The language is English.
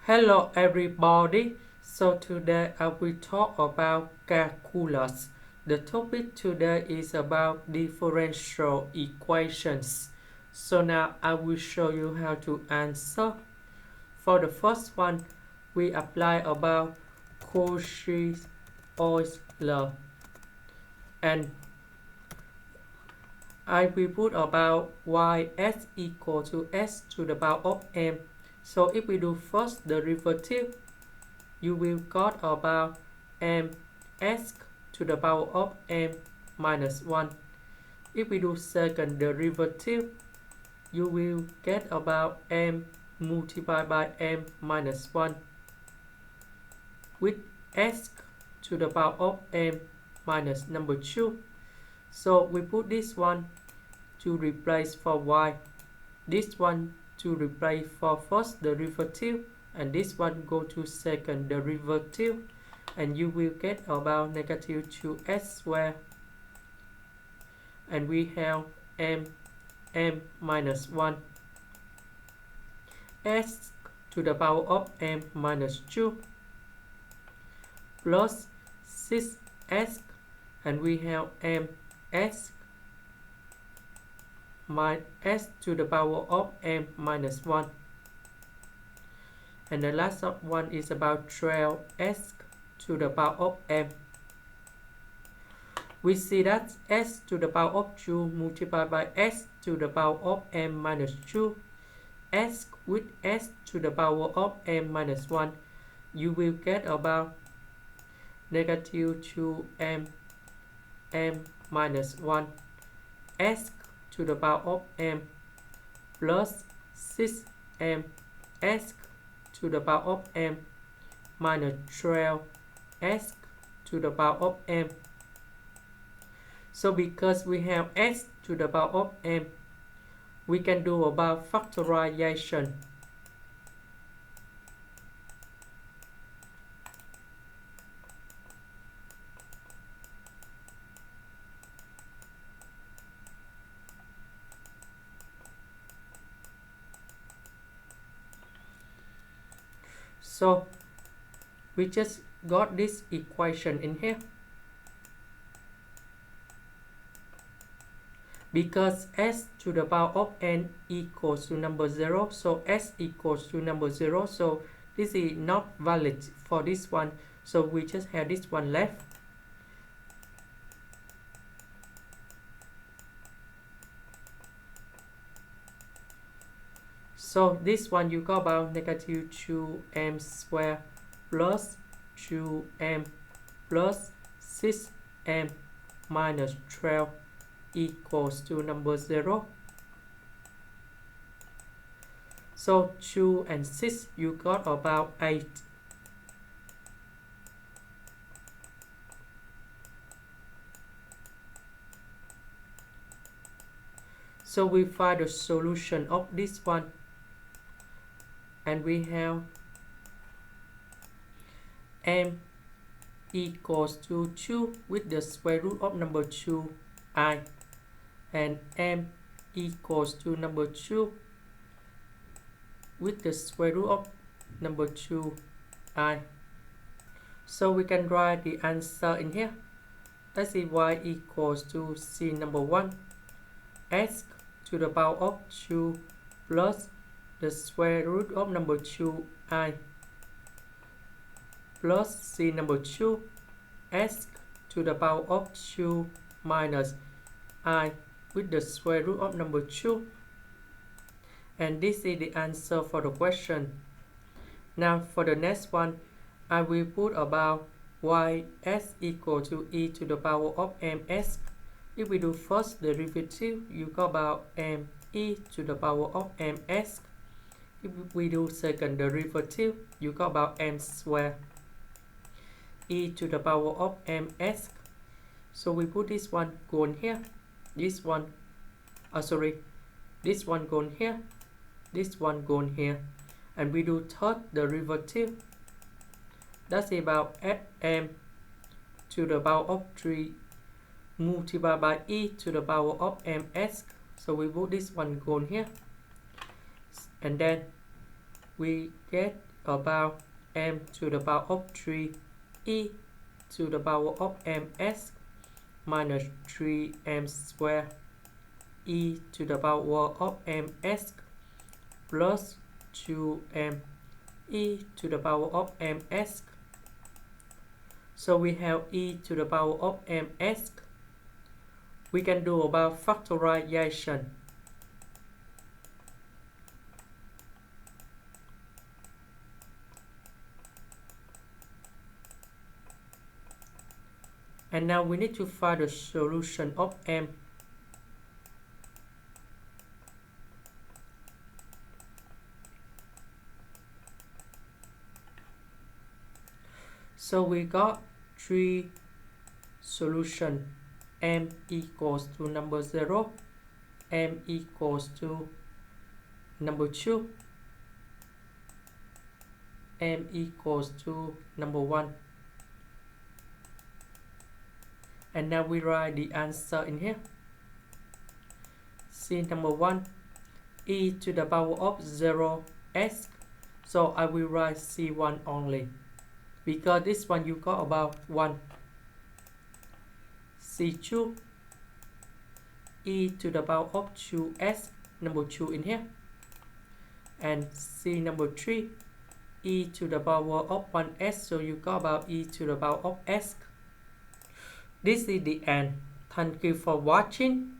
Hello everybody. So today I will talk about calculus. The topic today is about differential equations. So now I will show you how to answer. For the first one, we apply about Cauchy-Euler, and I will put about ys equal to s to the power of m. So if we do first derivative, you will got about ms to the power of m minus 1. If we do second derivative, you will get about m multiplied by m minus 1 with s to the power of m minus number 2. So we put this one to replace for y, this one to replace for first derivative, and this one go to second derivative, and you will get about negative 2s squared, and we have m minus 1 s to the power of m minus 2 plus 6s, and we have s minus s to the power of m minus 1. And the last one is about 12s to the power of m. We see that s to the power of 2 multiplied by s to the power of m minus 2, s with s to the power of m minus 1, you will get about negative 2m minus 1, s to the power of m plus 6m s to the power of m minus 12 s to the power of m. So because we have s to the power of m, we can do about factorization. So we just got this equation in here. Because s to the power of n equals to number 0, so s equals to number 0, so this is not valid for this one, so we just have this one left. So this one you got about negative 2m squared plus 2m plus 6m minus 12 equals to number 0. So 2 and 6 you got about 8. So we find the solution of this one, and we have m equals to 2 with the square root of number 2i, and m equals to number 2 with the square root of number 2i. So we can write the answer in here. Let's see, y equals to c number 1, s to the power of 2 plus the square root of number 2i plus c number 2, s to the power of 2 minus I with the square root of number 2. And this is the answer for the question. Now for the next one, I will put about ys equal to e to the power of ms. If we do first derivative, you got about m e to the power of ms. If we do second derivative, you got about m squared e to the power of ms. So we put this one going here, this one, this one going here, this one going here, and we do third derivative. That's about m to the power of 3 multiplied by e to the power of ms. So we put this one going here, and then we get about m to the power of 3 e to the power of ms minus 3m squared e to the power of ms plus 2m e to the power of ms. So we have e to the power of ms. We can do about factorization. And now we need to find the solution of m. So we got 3 solutions. M equals to number 0, m equals to number 2, m equals to number 1. And now we write the answer in here. C number 1, e to the power of 0s. So I will write C1 only, because this one you got about 1. C2, e to the power of 2s, number 2 in here. And C number 3, e to the power of 1s, so you got about e to the power of s. This is the end. Thank you for watching.